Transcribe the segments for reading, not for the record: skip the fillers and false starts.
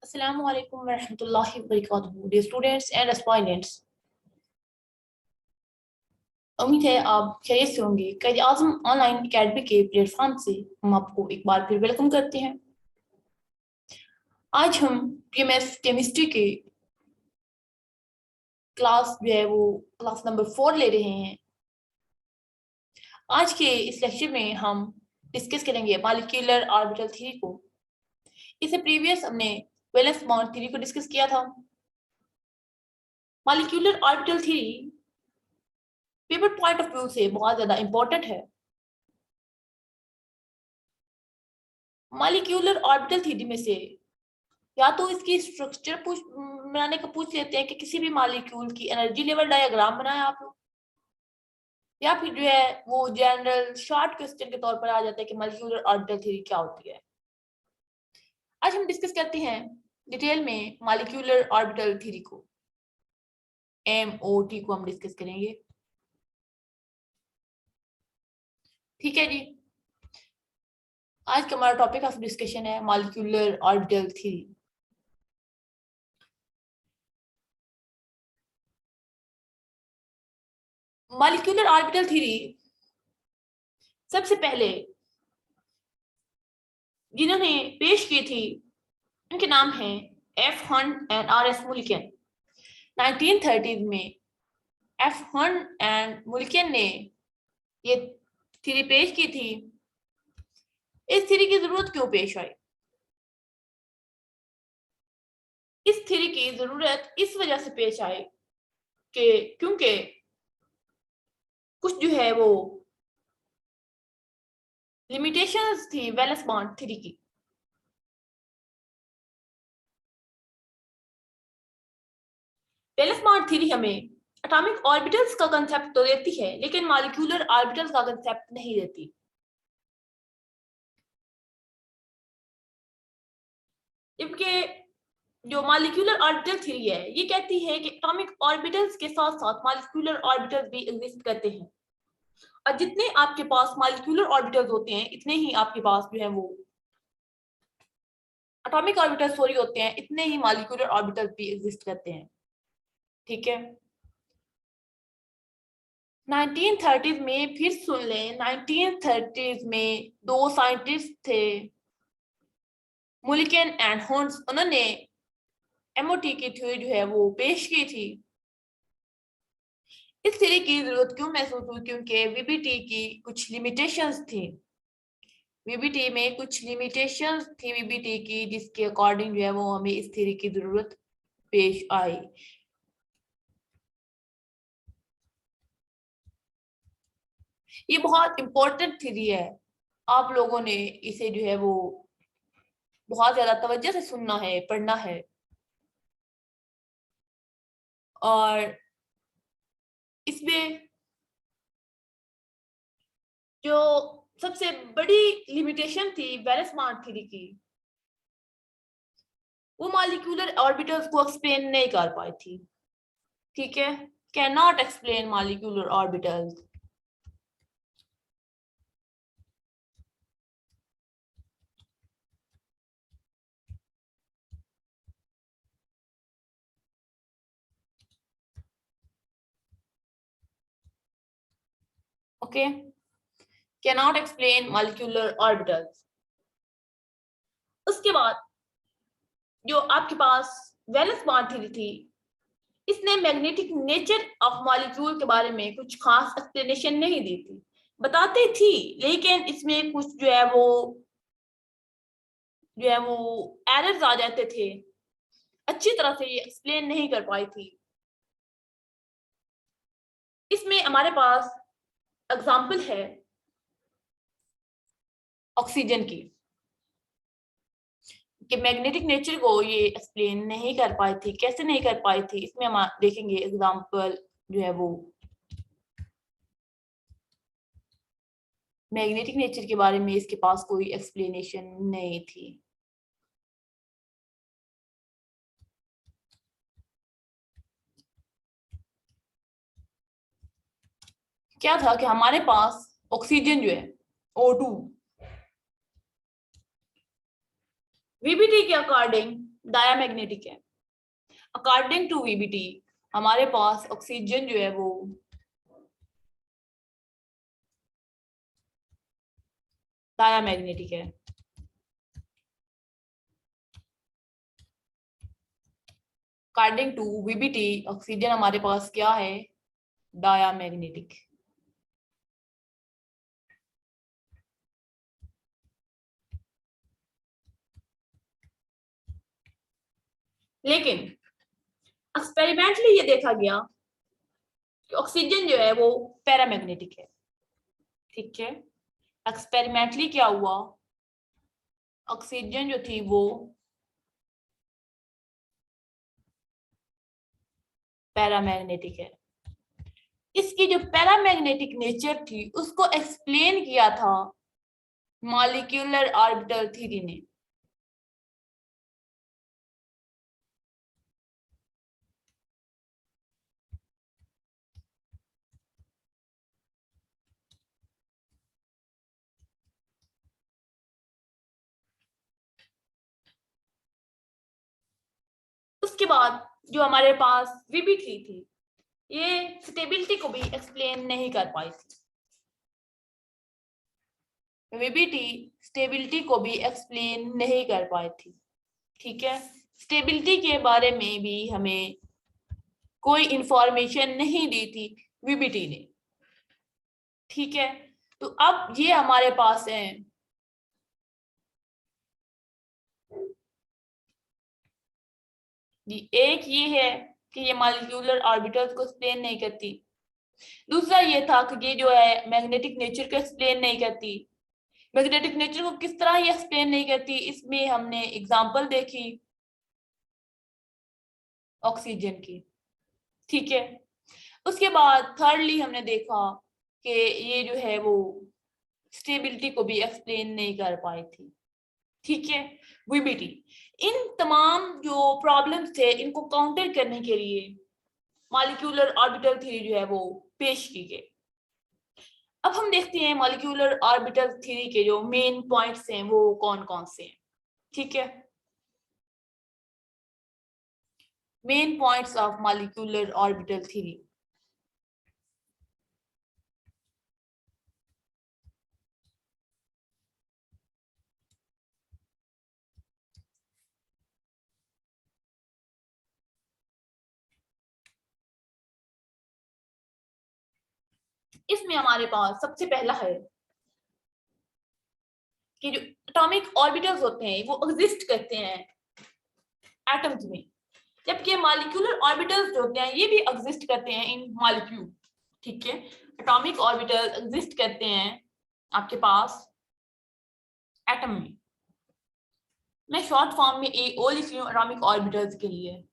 अस्सलामु अलैकुम वरहमतुल्लाहि वबरकातुहू डियर स्टूडेंट्स एंड एस्पायरेंट्स। उम्मीद है आप खैरियत से होंगे। क़ायद आज़म ऑनलाइन अकेडमी के प्लेटफॉर्म से हम आपको एक बार फिर वेलकम करते हैं। आज हम पीएमएस केमिस्ट्री के क्लास जो है वो क्लास नंबर 4 ले रहे हैं। आज के इस लेक्चर में हम डिस्कस करेंगे मॉलिक्यूलर ऑर्बिटल थ्योरी को। इससे प्रीवियस हमने वैलेंस बॉन्ड थ्योरी को डिस्कस किया था। Molecular orbital theory paper point of view से बहुत ज्यादा इंपॉर्टेंट है। मॉलिक्यूलर ऑर्बिटल थ्योरी में से या तो इसकी स्ट्रक्चर बनाने का पूछ लेते हैं कि किसी भी मॉलिक्यूल की एनर्जी लेवल डायग्राम बनाए आप लोग, या फिर जो है वो जनरल शॉर्ट क्वेश्चन के तौर पर आ जाता है कि मॉलिक्यूलर ऑर्बिटल थ्योरी क्या होती है। आज हम डिस्कस करते हैं डिटेल में मॉलिक्यूलर ऑर्बिटल थ्योरी को, MOT को हम डिस्कस करेंगे। ठीक है जी, आज का हमारा टॉपिक ऑफ डिस्कशन है molecular orbital theory. Molecular orbital theory सबसे पहले जिन्होंने पेश की थी उनके नाम हैं F. Hunt and R. S. मुल्कियन। 1930 में F. हंट एंड मुल्कियन ने ये थ्योरी पेश की थी। इस थ्योरी की जरूरत क्यों पेश आई? इस थ्योरी की जरूरत इस वजह से पेश आई कि क्योंकि कुछ जो है वो लिमिटेशंस थी वैलेंस बॉन्ड थ्योरी की। वैलेंस बॉन्ड थ्योरी हमें एटॉमिक ऑर्बिटल्स का कांसेप्ट तो देती है, लेकिन मॉलिक्यूलर ऑर्बिटल्स का कांसेप्ट नहीं देती। जबकि जो मॉलिक्यूलर ऑर्बिटल थ्योरी है ये कहती है कि एटॉमिक ऑर्बिटल्स के साथ साथ मॉलिक्यूलर ऑर्बिटल्स भी एग्जिस्ट करते हैं, और जितने आपके पास मॉलिक्यूलर ऑर्बिटल्स होते हैं इतने ही आपके पास जो है वो एटॉमिक ऑर्बिटल्स सॉरी होते हैं, इतने ही मॉलिक्यूलर ऑर्बिटल्स भी एग्जिस्ट करते हैं। ठीक है, 1930s में फिर सुन लें, 1930s में दो साइंटिस्ट थे मुल्कियन एंड हंट। उन्होंने MOT की थ्योरी जो है वो पेश की थी। इस थ्योरी की जरूरत क्यों महसूस हुई? क्योंकि VBT की कुछ लिमिटेशंस थी। VBT में कुछ लिमिटेशंस थी VBT की, जिसके अकॉर्डिंग जो है वो हमें इस थ्योरी की जरूरत पेश आई। ये बहुत इंपॉर्टेंट थ्योरी है, आप लोगों ने इसे जो है वो बहुत ज्यादा तवज्जो से सुनना है, पढ़ना है। और इसमें जो सबसे बड़ी लिमिटेशन थी वैलेंस बॉन्ड थ्योरी की, वो मॉलिक्यूलर ऑर्बिटल्स को एक्सप्लेन नहीं कर पाई थी। ठीक है, can not explain molecular orbitals. Okay, can not explain molecular orbitals. उसके बाद जो आपके पास वैलेंस बॉन्ड थ्योरी थी, इसने मैग्नेटिक नेचर ऑफ मॉलिक्यूल के बारे में कुछ खास एक्सप्लेनेशन नहीं दी थी। बताती थी, लेकिन इसमें कुछ जो है वो एरर्स आ जाते थे, अच्छी तरह से ये एक्सप्लेन नहीं कर पाई थी। इसमें हमारे पास एग्जाम्पल है ऑक्सीजन की, कि मैग्नेटिक नेचर को ये एक्सप्लेन नहीं कर पाई थी। कैसे नहीं कर पाई थी, इसमें हम देखेंगे एग्जाम्पल जो है वो मैग्नेटिक नेचर के बारे में इसके पास कोई एक्सप्लेनेशन नहीं थी। क्या था कि हमारे पास ऑक्सीजन जो है O2 VBT के अकॉर्डिंग डायामैग्नेटिक है। अकॉर्डिंग टू वीबीटी हमारे पास ऑक्सीजन जो है वो डायामैग्नेटिक है। अकॉर्डिंग टू वीबीटी ऑक्सीजन हमारे पास क्या है, डायामैग्नेटिक। लेकिन एक्सपेरिमेंटली ये देखा गया कि ऑक्सीजन जो है वो पैरामैग्नेटिक है। ठीक है, एक्सपेरिमेंटली क्या हुआ, ऑक्सीजन जो थी वो पैरामैग्नेटिक है। इसकी जो पैरामैग्नेटिक नेचर थी उसको एक्सप्लेन किया था मॉलिक्यूलर ऑर्बिटल थ्योरी ने। उसके बाद जो हमारे पास वीबी3 थी ये स्टेबिलिटी को भी एक्सप्लेन नहीं कर पाई थी। वीबीटी स्टेबिलिटी को भी एक्सप्लेन नहीं कर पाई थी। ठीक है, स्टेबिलिटी के बारे में भी हमें कोई इंफॉर्मेशन नहीं दी थी वीबीटी ने। ठीक है, तो अब ये हमारे पास है जी, एक ये है कि ये मॉलिक्यूलर ऑर्बिटल्स को एक्सप्लेन नहीं करती। दूसरा ये था कि ये जो है मैग्नेटिक नेचर को एक्सप्लेन नहीं करती। मैग्नेटिक नेचर को किस तरह ये एक्सप्लेन नहीं करती, इसमें हमने एग्जांपल देखी ऑक्सीजन की। ठीक है, उसके बाद थर्डली हमने देखा कि ये जो है वो स्टेबिलिटी को भी एक्सप्लेन नहीं कर पाई थी। ठीक है, वीबीटी इन तमाम जो प्रॉब्लम्स थे इनको काउंटर करने के लिए मॉलिक्यूलर ऑर्बिटल थ्योरी जो है वो पेश की गई। अब हम देखते हैं मॉलिक्यूलर ऑर्बिटल थ्योरी के जो मेन पॉइंट्स हैं वो कौन कौन से हैं। ठीक है, main points of molecular orbital theory. इसमें हमारे पास सबसे पहला है कि जो एटॉमिक ऑर्बिटल्स होते हैं वो एग्जिस्ट करते हैं एटम्स में, जबकि मॉलिक्यूलर ऑर्बिटल्स जो होते हैं ये भी एग्जिस्ट करते हैं इन मॉलिक्यूल। ठीक है, एटॉमिक ऑर्बिटल एग्जिस्ट करते हैं आपके पास एटम में। मैं शॉर्ट फॉर्म में AO लिख रही हूँ एटॉमिक ऑर्बिटल्स के लिए।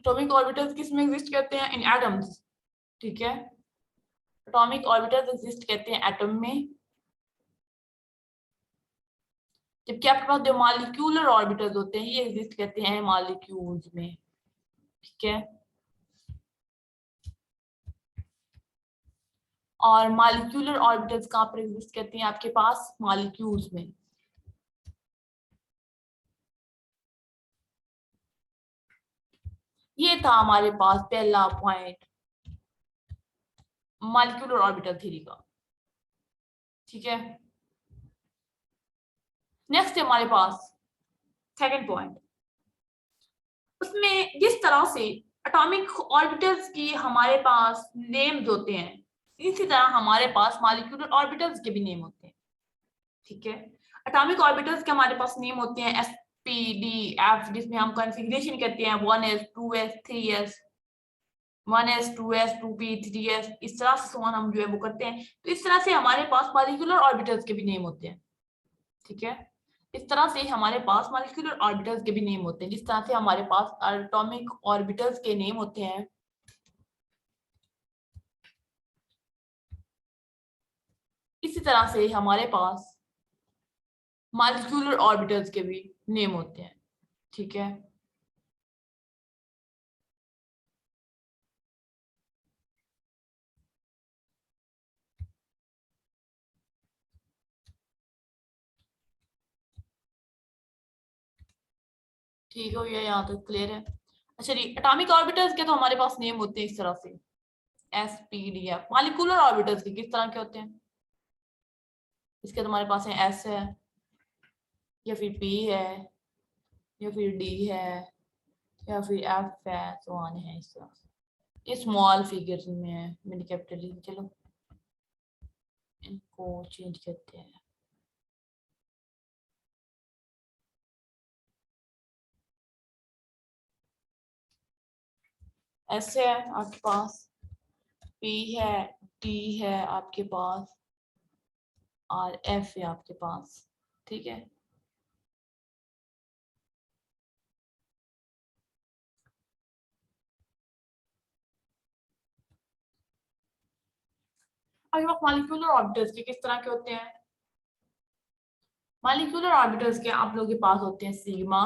एटॉमिक ऑर्बिटल्स किस में एग्जिस्ट करते हैं, इन एटम्स। ठीक है, एटॉमिक ऑर्बिटल्स एग्जिस्ट करते हैं एटम में, जबकि आपके पास जो मॉलिक्यूलर ऑर्बिटल्स होते हैं ये एग्जिस्ट करते हैं मॉलिक्यूल्स में। ठीक है, और मॉलिक्यूलर ऑर्बिटल्स कहाँ पर एग्जिस्ट करती हैं, आपके पास मॉलिक्यूल्स में। ये था हमारे पास पहला पॉइंट मॉलिक्यूलर ऑर्बिटल थ्योरी का। ठीक है, नेक्स्ट है हमारे पास सेकंड पॉइंट। उसमें जिस तरह से एटॉमिक ऑर्बिटल्स की हमारे पास नेम्स होते हैं इसी तरह हमारे पास मॉलिक्यूलर ऑर्बिटल्स के भी नेम होते हैं। ठीक है, एटॉमिक ऑर्बिटल्स के हमारे पास नेम होते हैं SPDF, जिसमें हम कॉन्फ़िगरेशन करते हैं 1s 2s 3s 1s 2s 2p 3s, इस तरह से सोन हम जो है वो करते हैं। तो इस तरह से हमारे पास मॉलिक्यूलर ऑर्बिटल्स के भी नेम होते हैं। ठीक है, इस तरह से हमारे पास मॉलिक्यूलर ऑर्बिटल्स के भी नेम होते हैं, जिस तरह से हमारे पास एटॉमिक ऑर्बिटल्स के नेम होते हैं इसी तरह से हमारे पास मॉलिक्यूलर ऑर्बिटल्स के भी नेम होते हैं। ठीक है, ठीक हो गया, यहाँ तक क्लियर है। अच्छा जी, एटॉमिक ऑर्बिटल्स के तो हमारे पास नेम होते हैं इस तरह से, S P D F. Molecular orbitals के किस तरह के होते हैं? इसके तो हमारे पास है एस है, या फिर पी है, या फिर डी है, या फिर एफ है, तो आने हैं इस तरह से। ये स्मॉल फिगर्स में है, मैंने कैपिटल ली। चलो इनको चेंज करते हैं। ऐसे है आपके पास, पी है, टी है आपके पास, और एफ है आपके पास। ठीक है, अब मॉलिक्यूलर ऑर्बिटल्स के किस तरह के होते हैं? मॉलिक्यूलर ऑर्बिटल्स के आप लोगों के पास होते हैं सिग्मा,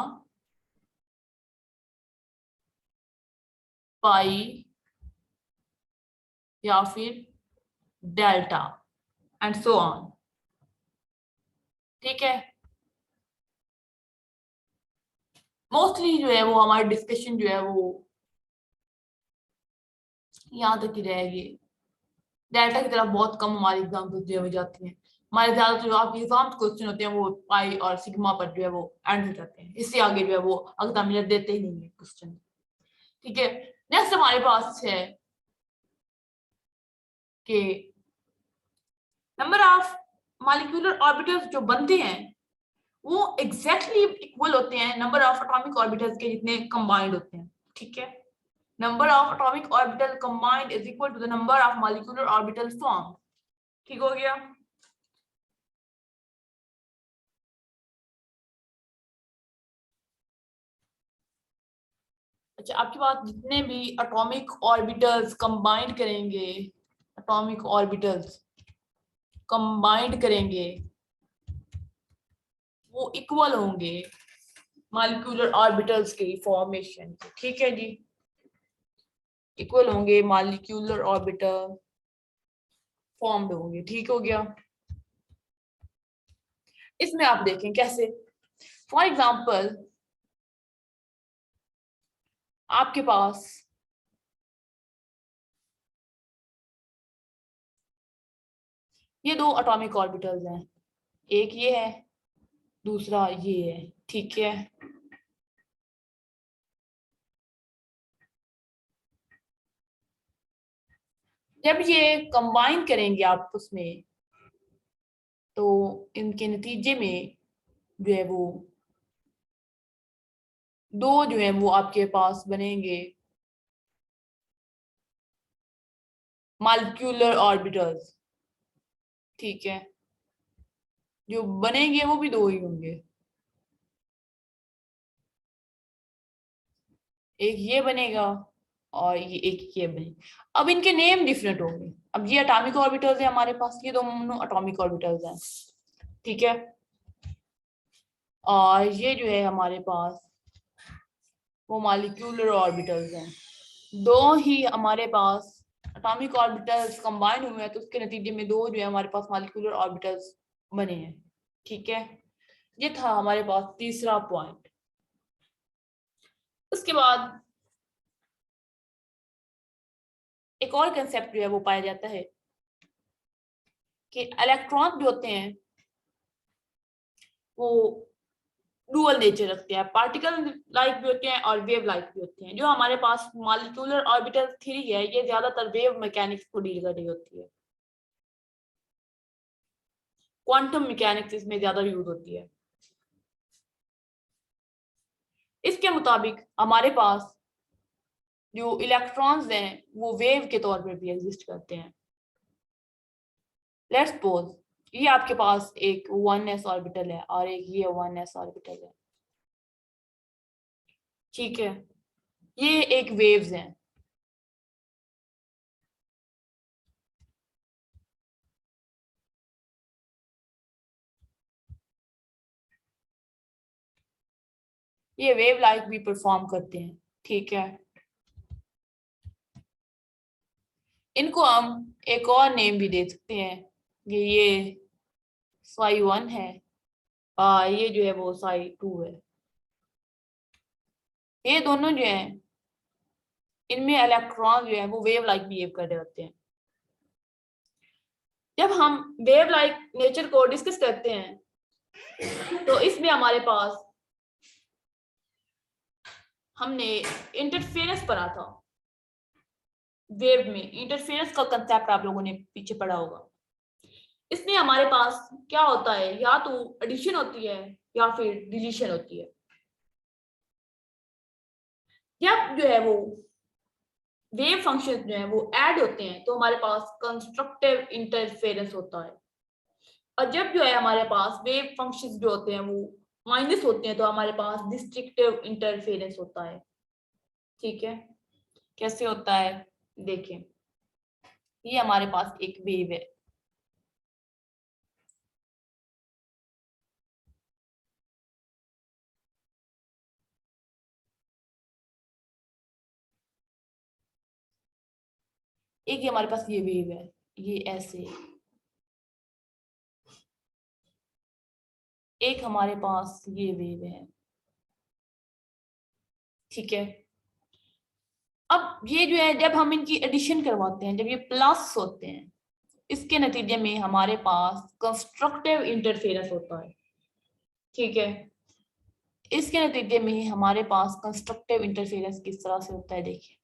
पाई, या फिर डेल्टा, एंड सो ऑन। ठीक है, मोस्टली जो है वो हमारी डिस्कशन जो है वो यहाँ तक ही रहेगी। डेल्टा की तरफ बहुत कम हमारी एग्जाम्पल जो है जाती हैं। हमारे ज्यादातर जो आपके एग्जाम क्वेश्चन होते हैं वो पाई और सिग्मा पर जो है वो एंड हो जाते हैं, इससे आगे जो है वो एग्जाम में देते ही नहीं है क्वेश्चन। ठीक है, नेक्स्ट हमारे पास है कि नंबर ऑफ मॉलिक्यूलर ऑर्बिटल्स जो बनते हैं वो एग्जैक्टली इक्वल होते हैं नंबर ऑफ एटॉमिक ऑर्बिटल्स के जितने कंबाइंड होते हैं। ठीक है, number of atomic orbital combined is equal to the number of molecular orbital formed। ठीक हो गया। अच्छा, आपके पास जितने भी एटॉमिक ऑर्बिटल्स कंबाइंड करेंगे, एटॉमिक ऑर्बिटल्स कंबाइंड करेंगे वो इक्वल होंगे मॉलिक्यूलर ऑर्बिटल्स के फॉर्मेशन के। ठीक है जी, इक्वल होंगे, मॉलिक्यूलर ऑर्बिटल फॉर्म्ड होंगे। ठीक हो गया। इसमें आप देखें कैसे, फॉर एग्जांपल आपके पास ये दो एटॉमिक ऑर्बिटल्स हैं, एक ये है, दूसरा ये है। ठीक है, जब ये कंबाइन करेंगे आपस में तो इनके नतीजे में जो है वो दो जो है वो आपके पास बनेंगे मॉलिक्यूलर ऑर्बिटल्स। ठीक है, जो बनेंगे वो भी दो ही होंगे, एक ये बनेगा और ये एक ये बनेगा। अब इनके नेम डिफरेंट होंगे। अब ये एटॉमिक ऑर्बिटल्स है हमारे पास, ये दोनों एटॉमिक ऑर्बिटल्स हैं। ठीक है, और ये जो है हमारे पास वो मॉलिक्यूलर ऑर्बिटल्स हैं। दो ही हमारे पास एटॉमिक ऑर्बिटल्स कंबाइन हुए हैं तो उसके नतीजे में दो जो है हमारे पास मॉलिक्यूलर ऑर्बिटल्स बने हैं। ठीक है, ये था हमारे पास तीसरा पॉइंट। उसके बाद एक और कंसेप्ट जो है वो पाया जाता है कि इलेक्ट्रॉन जो होते हैं वो डुअल नेचर रखते हैं, पार्टिकल लाइक भी होते हैं और वेव लाइक भी होते हैं। जो हमारे पास मॉलिक्यूलर ऑर्बिटल थ्योरी है ये ज्यादातर वेव मैकेनिक्स को डील कर रही होती है, क्वांटम मैकेनिक्स इसमें ज्यादा यूज होती है। इसके मुताबिक हमारे पास जो इलेक्ट्रॉन्स हैं वो वेव के तौर पर भी एग्जिस्ट करते हैं। लेट्स सपोज ये आपके पास एक 1s ऑर्बिटल है और एक ये 1s ऑर्बिटल है। ठीक है, ये एक वेव्स हैं। ये वेव लाइक भी परफॉर्म करते हैं। ठीक है, इनको हम एक और नेम भी दे सकते हैं, ये psi 1 है और ये जो है वो psi 2 है। ये दोनों जो है इनमें इलेक्ट्रॉन जो है वो वेव लाइक बिहेव कर रहे होते हैं। जब हम वेव लाइक नेचर को डिस्कस करते हैं तो इसमें हमारे पास हमने इंटरफेरेंस पढ़ा था। वेव में इंटरफेरेंस का कंसेप्ट आप लोगों ने पीछे पढ़ा होगा। इसमें हमारे पास क्या होता है, या तो एडिशन होती है या फिर डिलीशन होती है। जब जो है वो वेव फंक्शन जो है वो ऐड होते हैं तो हमारे पास कंस्ट्रक्टिव इंटरफेरेंस होता है, और जब जो है हमारे पास वेव फंक्शंस जो होते हैं वो माइनस होते हैं तो हमारे पास डिस्ट्रक्टिव इंटरफेरेंस होता है। ठीक है, कैसे होता है देखें। ये हमारे पास एक वेव है, एक ये हमारे पास ये वेव है, ये ऐसे, एक हमारे पास ये वेव है। ठीक है, अब ये जो है जब हम इनकी एडिशन करवाते हैं, जब ये प्लस होते हैं, इसके नतीजे में हमारे पास कंस्ट्रक्टिव इंटरफेरेंस होता है। ठीक है, इसके नतीजे में हमारे पास कंस्ट्रक्टिव इंटरफेरेंस किस तरह से होता है देखिए।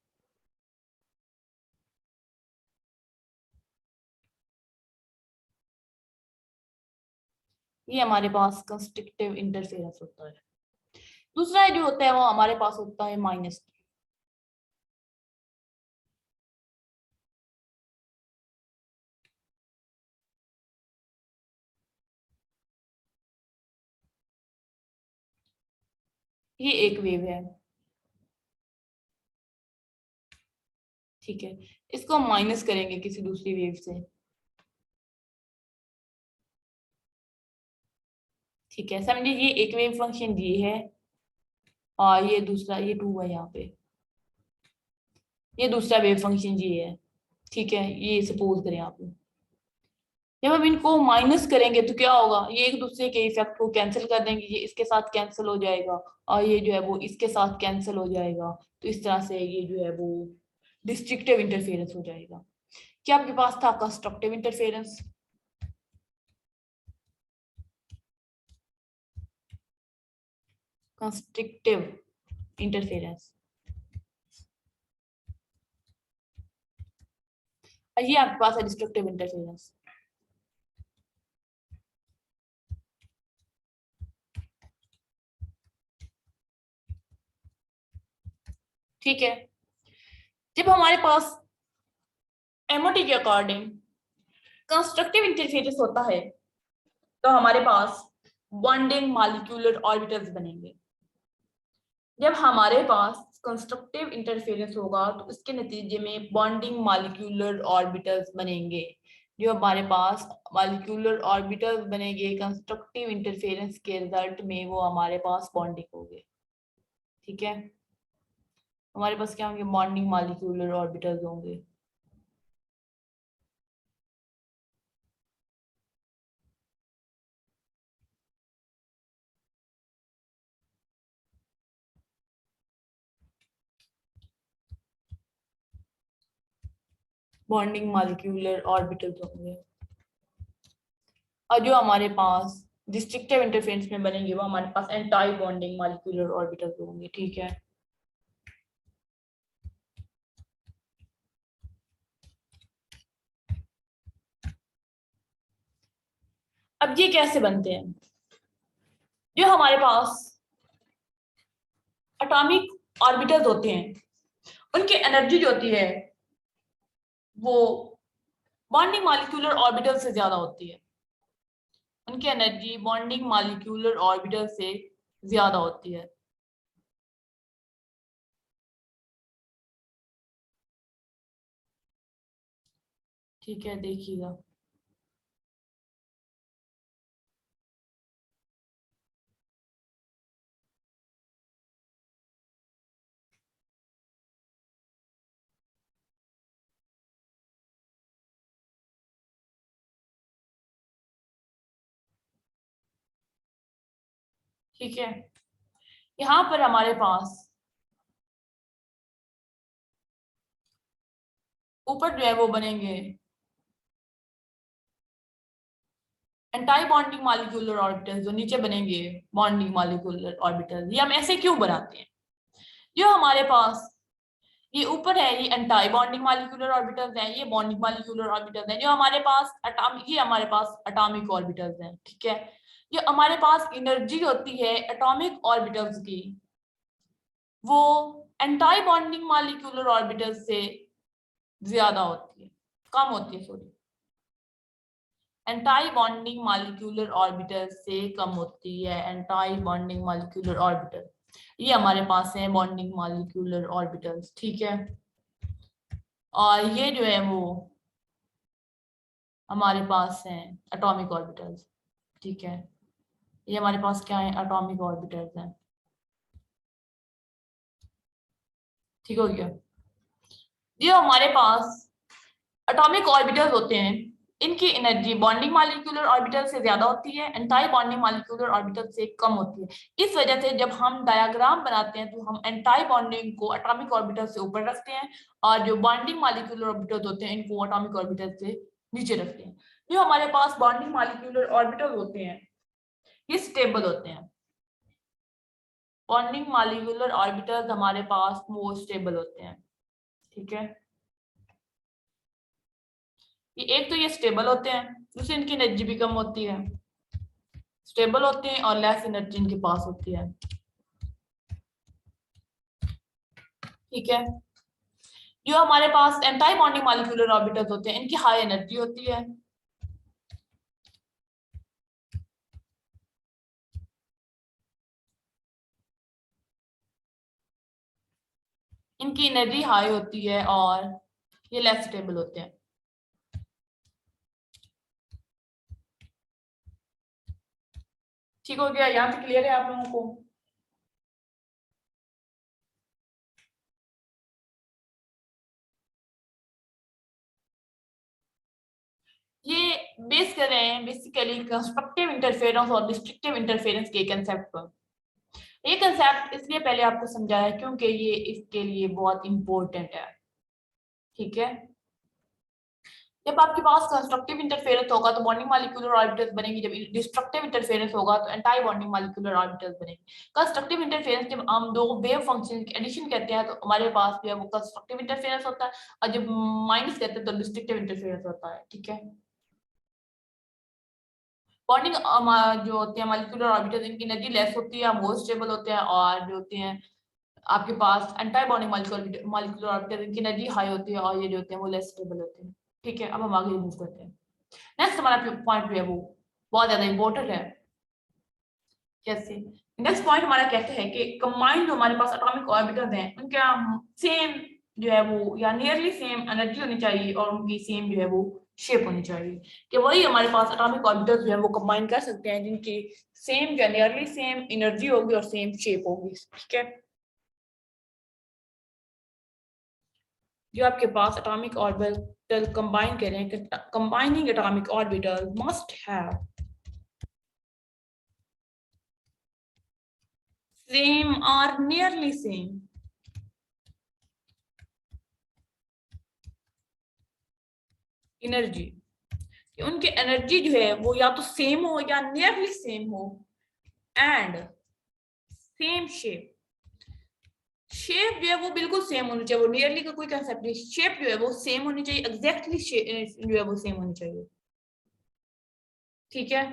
ये हमारे पास कंस्ट्रक्टिव इंटरफेरेंस होता है। दूसरा जो होता है वो हमारे पास होता है माइनस। ये एक वेव है। ठीक है, इसको हम माइनस करेंगे किसी दूसरी वेव से। ठीक है, समझिए ये एक वेव फंक्शन ये है, और ये दूसरा, ये टू है यहाँ पे, ये दूसरा वेव फंक्शन ये है। ठीक है, ये सपोज करें आप। जब हम इनको माइनस करेंगे तो क्या होगा, ये एक दूसरे के इफेक्ट को कैंसिल कर देंगे, ये इसके साथ कैंसिल हो जाएगा और ये जो है वो इसके साथ कैंसिल हो जाएगा। तो इस तरह से ये जो है वो डिस्ट्रक्टिव इंटरफेरेंस हो जाएगा। क्या आपके पास था कंस्ट्रक्टिव इंटरफेरेंस? कंस्ट्रक्टिव इंटरफेरेंस, ये आपके पास है डिस्ट्रक्टिव इंटरफेरेंस। ठीक है, जब हमारे पास एमओटी के अकॉर्डिंग कंस्ट्रक्टिव इंटरफेरेंस होता है तो हमारे पास बॉन्डिंग मॉलिक्यूलर ऑर्बिटल्स बनेंगे। जब हमारे पास कंस्ट्रक्टिव इंटरफेरेंस होगा तो इसके नतीजे में बॉन्डिंग मॉलिक्यूलर ऑर्बिटल्स बनेंगे। जो हमारे पास मॉलिक्यूलर ऑर्बिटल्स बनेंगे कंस्ट्रक्टिव इंटरफेरेंस के रिजल्ट में, वो हमारे पास बॉन्डिंग होंगे। ठीक है, हमारे पास क्या होंगे, बॉन्डिंग मॉलिक्यूलर ऑर्बिटल्स होंगे। बॉन्डिंग मॉलिक्यूलर ऑर्बिटल्स होंगे, और जो हमारे पास डिस्ट्रक्टिव इंटरफेरेंस में बनेंगे वो हमारे पास एंटी बॉन्डिंग मॉलिक्यूलर ऑर्बिटल्स होंगे। ठीक है, अब ये कैसे बनते हैं। जो हमारे पास एटॉमिक ऑर्बिटल्स होते हैं उनकी एनर्जी जो होती है वो बॉन्डिंग मॉलिक्यूलर ऑर्बिटल से ज्यादा होती है। उनकी एनर्जी बॉन्डिंग मॉलिक्यूलर ऑर्बिटल से ज्यादा होती है। ठीक है, देखिएगा। ठीक है, यहाँ पर हमारे पास ऊपर जो है वो बनेंगे एंटाई बॉन्डिंग मॉलिक्यूलर ऑर्बिटल्स, जो नीचे बनेंगे बॉन्डिंग मॉलिक्यूलर ऑर्बिटल्स। ये हम ऐसे क्यों बनाते हैं? जो हमारे पास ये ऊपर है ये एंटाई बॉन्डिंग मॉलिक्यूलर ऑर्बिटल्स हैं, ये बॉन्डिंग मॉलिक्यूलर ऑर्बिटल्स हैं। जो हमारे पास एटॉमिक, ये हमारे पास एटॉमिक ऑर्बिटल्स हैं, ठीक है। जो हमारे पास एनर्जी होती है एटॉमिक ऑर्बिटल्स की, वो एंटाई बॉन्डिंग मॉलिक्यूलर ऑर्बिटल्स से ज्यादा होती है, कम होती है, sorry, anti bonding molecular orbital से कम होती है। एंटाई बॉन्डिंग मॉलिक्यूलर ऑर्बिटल, ये हमारे पास है बॉन्डिंग मॉलिक्यूलर ऑर्बिटल्स, ठीक है। और ये जो है वो हमारे पास हैं एटॉमिक ऑर्बिटल्स, ठीक है। ये हमारे पास क्या है? एटॉमिक ऑर्बिटल्स हैं, ठीक हो गया। ये हमारे पास एटॉमिक ऑर्बिटल्स होते हैं, इनकी एनर्जी बॉन्डिंग मॉलिक्यूलर ऑर्बिटल से ज्यादा होती है, एंटाई बॉन्डिंग मॉलिक्यूलर ऑर्बिटल से कम होती है। इस वजह से जब हम डायग्राम बनाते हैं तो हम एंटाई बॉन्डिंग को एटॉमिक ऑर्बिटल से ऊपर रखते हैं और जो बॉन्डिंग मॉलिक्यूलर ऑर्बिटल होते हैं इनको एटॉमिक ऑर्बिटल से नीचे रखते हैं। जो हमारे पास बॉन्डिंग मॉलिक्यूलर ऑर्बिटल होते हैं ये स्टेबल होते हैं। बॉन्डिंग मॉलिक्यूलर ऑर्बिटल्स हमारे पास मोर स्टेबल होते हैं, ठीक है। ये एक तो ये स्टेबल होते हैं, दूसरी इनकी एनर्जी भी कम होती है। स्टेबल होते हैं और लेस एनर्जी इनके पास होती है, ठीक है। जो हमारे पास एंटाई बॉन्डिंग मॉलिक्यूलर ऑर्बिटल्स होते हैं इनकी हाई एनर्जी होती है, इनकी एनर्जी हाई होती है और ये लेस स्टेबल होते हैं। ठीक हो गया, यहाँ तक क्लियर है आप लोगों को? ये बेस कर रहे हैं बेसिकली कंस्ट्रक्टिव इंटरफेरेंस और डिस्ट्रक्टिव इंटरफेरेंस के कंसेप्ट पर। ये कंसेप्ट इसलिए पहले आपको समझाया क्योंकि ये इसके लिए बहुत इंपॉर्टेंट है, ठीक है। जब आपके पास कंस्ट्रक्टिव इंटरफेरेंस होगा तो बॉन्डिंग मॉलिक्यूलर ऑर्बिटल्स बनेंगी, जब डिस्ट्रक्टिव इंटरफेरेंस होगा तो एंटाई बॉन्डिंग मॉलिक्यूलर ऑर्बिटल्स बनेंगी। कंस्ट्रक्टिव इंटरफेरेंस जब हम दो वेव फंक्शन की एडिशन कहते हैं तो हमारे पास भी है वो कंस्ट्रक्टिव इंटरफेरेंस होता है, और जब माइनस कहते हैं तो डिस्ट्रक्टिव इंटरफेरेंस होता है, ठीक है। बॉन्डिंग जो होते हैं मॉलिक्यूलर ऑर्बिटल्स इनकी एनर्जी लेस होती है, मोर स्टेबल होते हैं, और जो होते हैं आपके पास एंटाई बॉन्डिंग मॉलिक्यूलर ऑर्बिटल इनकी एनर्जी हाई होती है और ये जो होते हैं वो लेस स्टेबल होते हैं, ठीक है। अब हम आगे मूव करते हैं। नेक्स्ट हमारा पॉइंट जो है वो बहुत ज्यादा इंपॉर्टेंट है। कैसे? नेक्स्ट पॉइंट हमारा कहते हैं कि कंबाइंड जो हमारे पास एटॉमिक ऑर्बिटल्स हैं उनका सेम जो है वो या नियरली सेम एनर्जी होनी चाहिए और उनकी सेम जो है वो शेप होनी चाहिए, कि वही हमारे पास एटॉमिक ऑर्बिटल्स जो है वो कंबाइन कर सकते हैं जिनकी सेम या नियरली सेम एनर्जी होगी और सेम शेप होगी, ठीक है। जो आपके पास एटॉमिक ऑर्बिटल कंबाइन करें, combining atomic orbital must have same और नियरली सेम एनर्जी। उनकी एनर्जी जो है वो या तो सेम हो या नियरली सेम हो, एंड सेम शेप। शेप जो है वो बिल्कुल सेम होनी चाहिए, वो नियरली का कोई कंसेप्ट नहीं, शेप जो है वो सेम होनी चाहिए, एग्जैक्टली जो है वो सेम होनी चाहिए, ठीक है।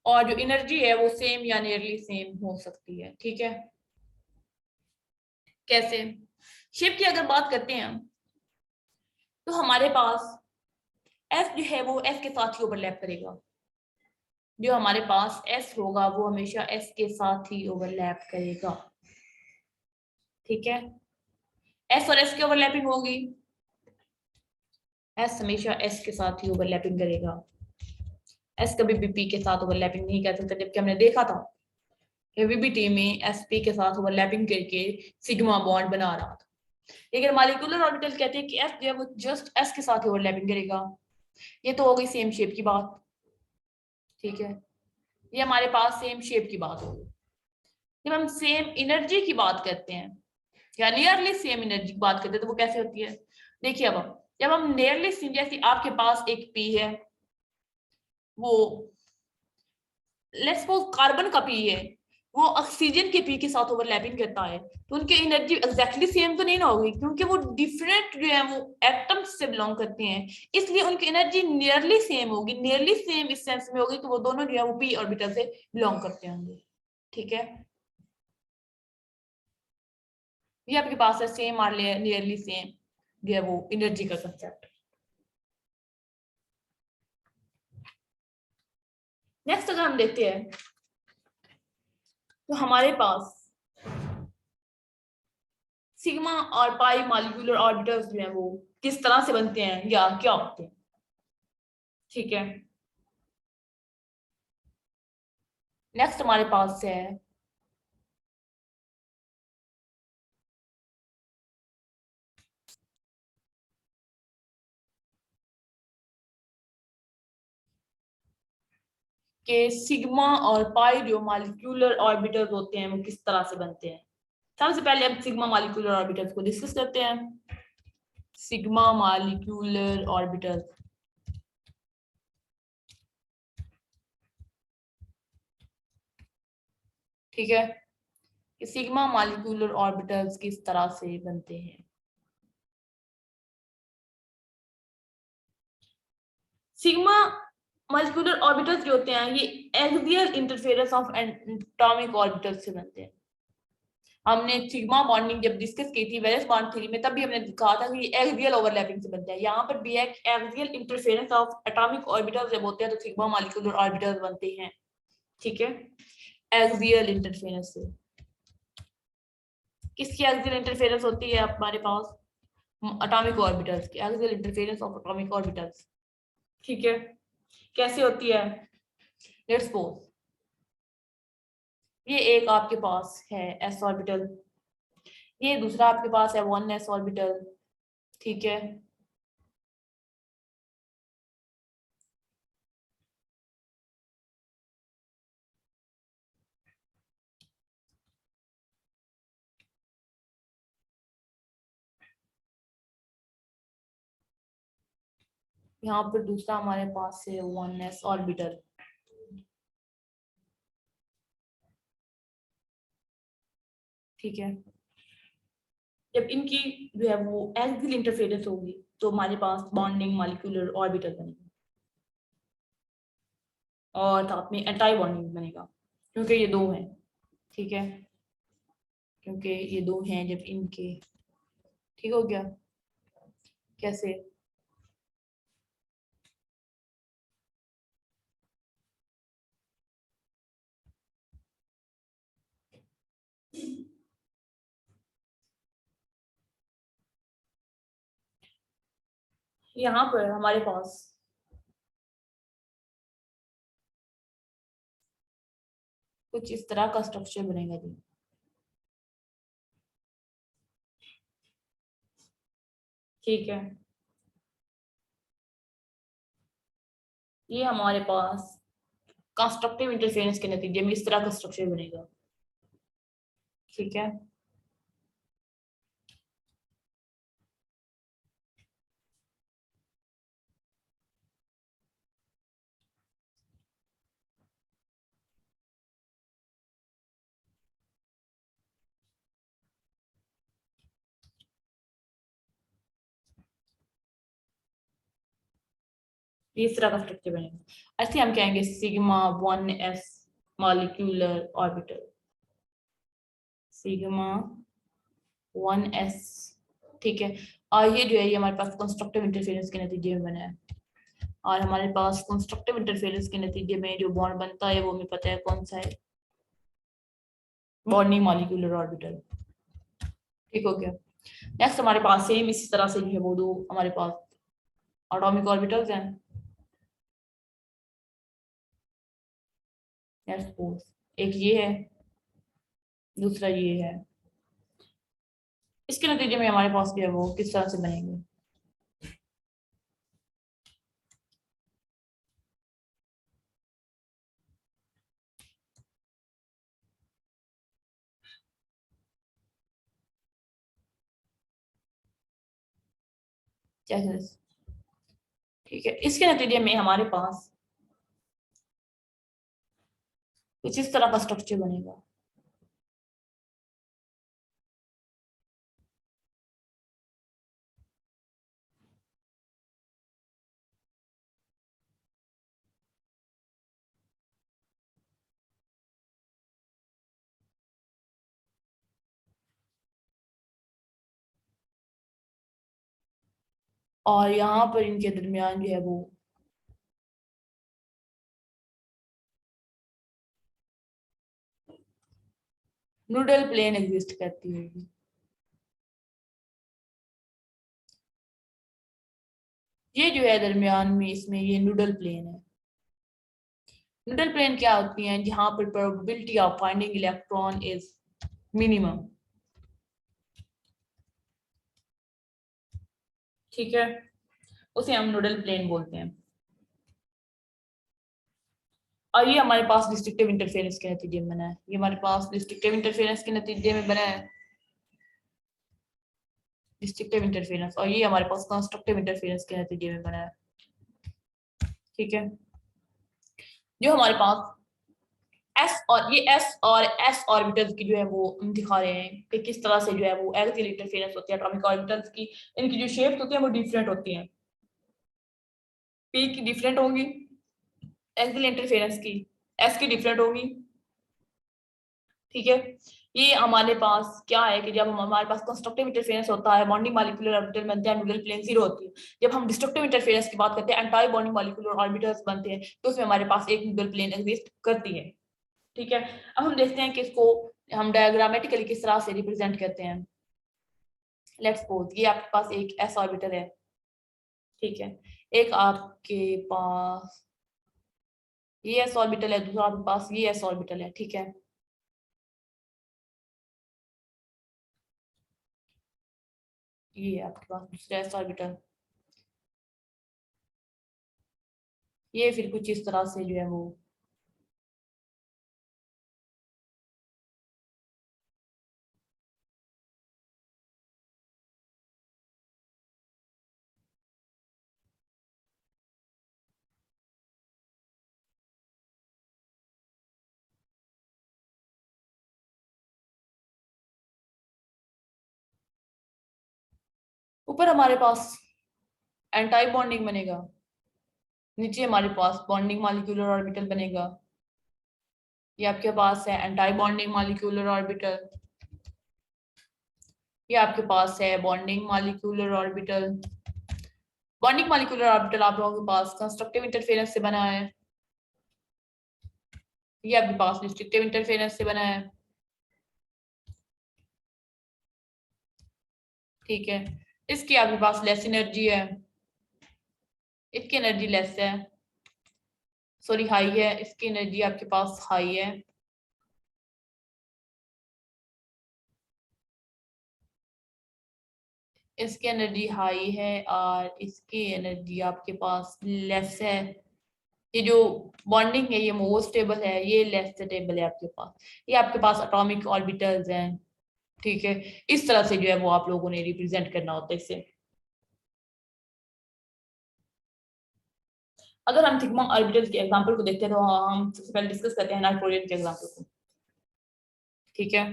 और जो एनर्जी है वो सेम या नियरली सेम हो सकती है, ठीक है। कैसे? शेप की अगर बात करते हैं तो हमारे पास एस जो है वो एस के साथ ही ओवरलैप करेगा। जो हमारे पास एस होगा वो हमेशा एस के साथ ही ओवरलैप करेगा, ठीक है। एस और एस की ओवरलैपिंग होगी, एस हमेशा एस के साथ ही ओवरलैपिंग करेगा, एस कभी भी पी के साथ ओवरलैपिंग नहीं कर सकता, जबकि हमने देखा था कि वीबीटी में एस पी के साथ ओवरलैपिंग करके सिग्मा बॉन्ड बना रहा था। लेकिन मॉलिक्यूलर ऑर्बिटल कहते हैं कि एस जो है वो जस्ट एस के साथ ही ओवरलैपिंग करेगा। ये तो हो गई सेम शेप की बात, ठीक है। ये हमारे पास सेम शेप की बात होगी। जब हम सेम एनर्जी की बात करते हैं या नियरली सेम एनर्जी की बात करते हैं तो वो कैसे होती है? देखिए अब जब हम नियरली सेम, जैसे आपके पास एक पी है, वो लेट्स सपोज कार्बन का पी है, वो ऑक्सीजन के पी के साथ ओवरलैपिंग करता है, तो उनकी एनर्जी एग्जैक्टली सेम तो नहीं ना होगी, क्योंकि वो डिफरेंट जो है वो एटम्स से बिलोंग करते हैं, इसलिए उनकी एनर्जी नियरली सेम होगी। नियरली सेम इस सेंस में होगी कि वो दोनों जो है वो पी ऑर्बिटल से बिलोंग करते होंगे। ठीक है, ये आपके पास है सेम और नियरली सेम जो है वो एनर्जी का कंसेप्ट। नेक्स्ट अगर हम देखते हैं तो हमारे पास सिग्मा और पाई मॉलिक्यूलर ऑर्बिटल्स जो है वो किस तरह से बनते हैं या क्या होते हैं। ठीक है, नेक्स्ट हमारे पास है कि सिग्मा और पाई जो मॉलिक्यूलर ऑर्बिटल्स होते हैं वो किस तरह से बनते हैं। सबसे पहले अब सिग्मा मॉलिक्यूलर ऑर्बिटल्स को डिस्कस करते हैं। सिग्मा मॉलिक्यूलर ऑर्बिटल, ठीक है, कि सिग्मा मॉलिक्यूलर ऑर्बिटल्स किस तरह से बनते हैं। सिग्मा मॉलिक्यूलर ऑर्बिटल्स जो होते हैं ये axial interference of atomic orbitals से बनते हैं। हमने सिग्मा बॉन्डिंग जब डिस्कस की थी वैलेंस बॉन्ड थ्योरी में, तब भी हमने कहा था कि एक्सियल ओवरलैपिंग से बनता है। यहाँ पर भी एक axial interference of atomic orbitals जब होते हैं तो सिग्मा मॉलिक्यूलर ऑर्बिटल्स बनते हैं। ठीक है, एक्सियल इंटरफेरेंस से। किसकी एक्सियल इंटरफेरेंस होती है हमारे पास? एटॉमिक ऑर्बिटल्स की axial interference of atomic orbitals. ठीक है, कैसे होती है? लेट्स सपोज ये एक आपके पास है एस ऑर्बिटल, ये दूसरा आपके पास है 1s ऑर्बिटल। ठीक है, यहाँ पर दूसरा हमारे पास है 1s ऑर्बिटल। ठीक है, जब इनकी जो है वो एक्सियल इंटरफेरेंस होगी तो हमारे पास बॉन्डिंग मॉलिक्यूलर ऑर्बिटल बनेगा और साथ में एंटी बॉन्डिंग बनेगा, क्योंकि ये दो हैं। ठीक है, क्योंकि ये दो हैं जब इनके, ठीक हो गया? कैसे? यहाँ पर हमारे पास कुछ इस तरह का स्ट्रक्चर बनेगा जी। ठीक है, ये हमारे पास कंस्ट्रक्टिव इंटरफेरेंस के नतीजे में इस तरह का स्ट्रक्चर बनेगा। ठीक है, इस तरह का स्ट्रक्चर बनेगा। ऐसे हम कहेंगे sigma 1s molecular orbital, sigma 1s। ठीक है, और ये जो है ये हमारे पास कंस्ट्रक्टिव इंटरफेरेंस के नतीजे में बना है, और हमारे पास कंस्ट्रक्टिव इंटरफेरेंस के नतीजे में जो बॉन्ड बनता है वो हमें पता है कौन सा है, बॉन्डिंग मॉलिक्यूलर ऑर्बिटल। ठीक हो गया? नेक्स्ट हमारे पास सेम इसी तरह से जो है वो दो हमारे पास एटॉमिक ऑर्बिटल्स हैं। लेट्स सपोज एक ये है, दूसरा ये है, इसके नतीजे में हमारे पास जो है वो किस तरह से बनेंगे। ठीक है, इसके नतीजे में हमारे पास कुछ इस तरह का स्ट्रक्चर बनेगा। और यहाँ पर इनके दरमियान जो है वो नूडल प्लेन एग्जिस्ट करती होगी। ये जो है दरमियान में इसमें ये नूडल प्लेन है। नूडल प्लेन क्या होती हैं? जहां पर probability of finding electron is minimum. ठीक है, उसे हम नूडल प्लेन बोलते हैं। और ये हमारे पास डिस्ट्रक्टिव इंटरफेरेंस के नतीजे में बना है। ये हमारे पास डिस्ट्रक्टिव इंटरफेरेंस के नतीजे में बना है, डिस्ट्रक्टिव इंटरफेरेंस। और ये हमारे पास कंस्ट्रक्टिव इंटरफेरेंस के नतीजे में बना है। ठीक है, जो हमारे पास एस और एस ऑर्बिटल्स की जो है वो हम दिखा रहे हैं कि किस तरह से जो है वो एक्सियल इंटरफेरेंस होती है एटॉमिक ऑर्बिटल्स की। इनकी जो शेप्स होती है वो डिफरेंट होती हैं। पी की डिफरेंट होगी एक्सियल इंटरफेरेंस की, एस की डिफरेंट होगी। ठीक है, ये हमारे पास क्या है कि जब हमारे पास कंस्ट्रक्टिव इंटरफेरेंस होता है, बॉन्डिंग मॉलिक्यूलर ऑर्बिटल बनते हैं, नूडल प्लेन जीरो होती है। जब हम डिस्ट्रक्टिव इंटरफेरेंस की बात करते हैं, एंटाई बॉन्डिंग मॉलिक्यूलर ऑर्बिटल्स बनते हैं, तो उसमें हमारे पास एक नूडल प्लेन एग्जिस्ट करती है। ठीक है, अब हम देखते हैं कि इसको हम डायग्रामेटिकली किस तरह से रिप्रेजेंट करते हैं। लेट्स सपोज ये आपके पास एक एस ऑर्बिटल है। ठीक है, एक आपके पास ये एस ऑर्बिटल है, दूसरा आपके पास ये एस ऑर्बिटल है। ठीक है, ये आपके पास दूसरा एस ऑर्बिटल, ये फिर कुछ इस तरह से जो है वो ऊपर हमारे पास एंटाई बॉन्डिंग बनेगा, नीचे हमारे पास बॉन्डिंग मॉलिक्यूलर ऑर्बिटल बनेगा। ये आपके पास है एंटाई बॉन्डिंग मॉलिक्यूलर ऑर्बिटल, ये आपके पास है bonding molecular orbital. Bonding molecular orbital आप लोगों के पास कंस्ट्रक्टिव इंटरफेरेंस से बना है, ये आपके पास डिस्ट्रक्टिव इंटरफेरेंस से बना है। ठीक है, इसकी आपके पास लेस एनर्जी है, इसकी एनर्जी लेस है, सॉरी हाई है, इसकी एनर्जी आपके पास हाई है। इसकी एनर्जी हाई है और इसकी एनर्जी आपके पास लेस है। ये जो बॉन्डिंग है ये मोर स्टेबल है, ये लेस स्टेबल है आपके पास। ये आपके पास एटॉमिक ऑर्बिटल्स हैं। ठीक है, इस तरह से जो है वो आप लोगों ने रिप्रेजेंट करना होता है इसे। अगर हम सिग्मा ऑर्बिटल्स के एग्जांपल को देखते हैं तो हम सबसे पहले डिस्कस करते हैं नाइट्रोजन के एग्जांपल को। ठीक है,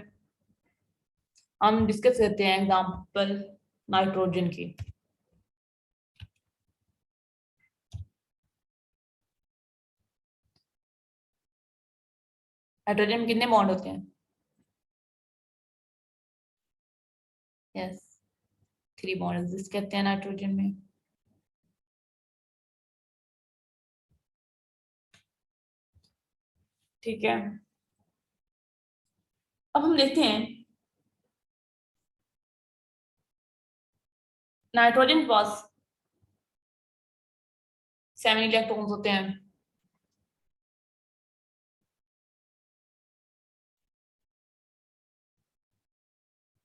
हम डिस्कस करते हैं एग्जांपल नाइट्रोजन की। नाइट्रोजन में कितने बॉन्ड होते हैं? यस, 3 बॉन्ड एग्जिस्ट करते हैं नाइट्रोजन में। ठीक है, अब हम देखते हैं नाइट्रोजन के पास 7 इलेक्ट्रॉन्स होते हैं।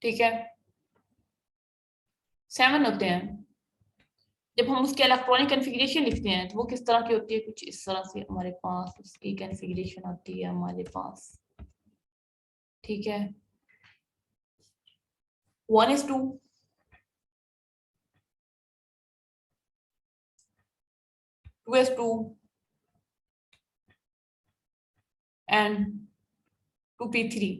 ठीक है, 7 होते हैं। जब हम उसके इलेक्ट्रॉनिक कॉन्फ़िगरेशन लिखते हैं तो वो किस तरह की होती है? कुछ इस तरह से हमारे पास उसकी कॉन्फ़िगरेशन आती है हमारे पास। ठीक है, 1:2, 2s2 एंड 2p3।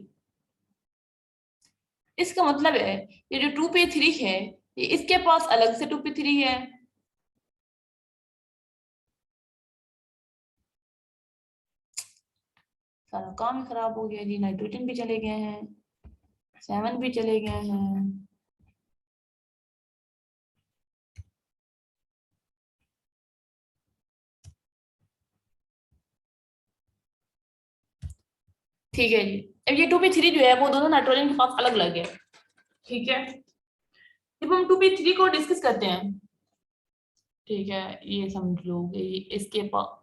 इसका मतलब है ये जो 2p3 है ये इसके पास अलग से 2p3 है, सारा काम ही खराब हो गया जी। नाइट्रोजन भी चले गए हैं, 7 भी चले गए हैं। ठीक है जी। अब ये 2p3 जो है वो दोनों नाइट्रोजन के पास अलग अलग है, ठीक है। जब हम 2p3 को डिस्कस करते हैं, ठीक है, ये समझ लो ये इसके पास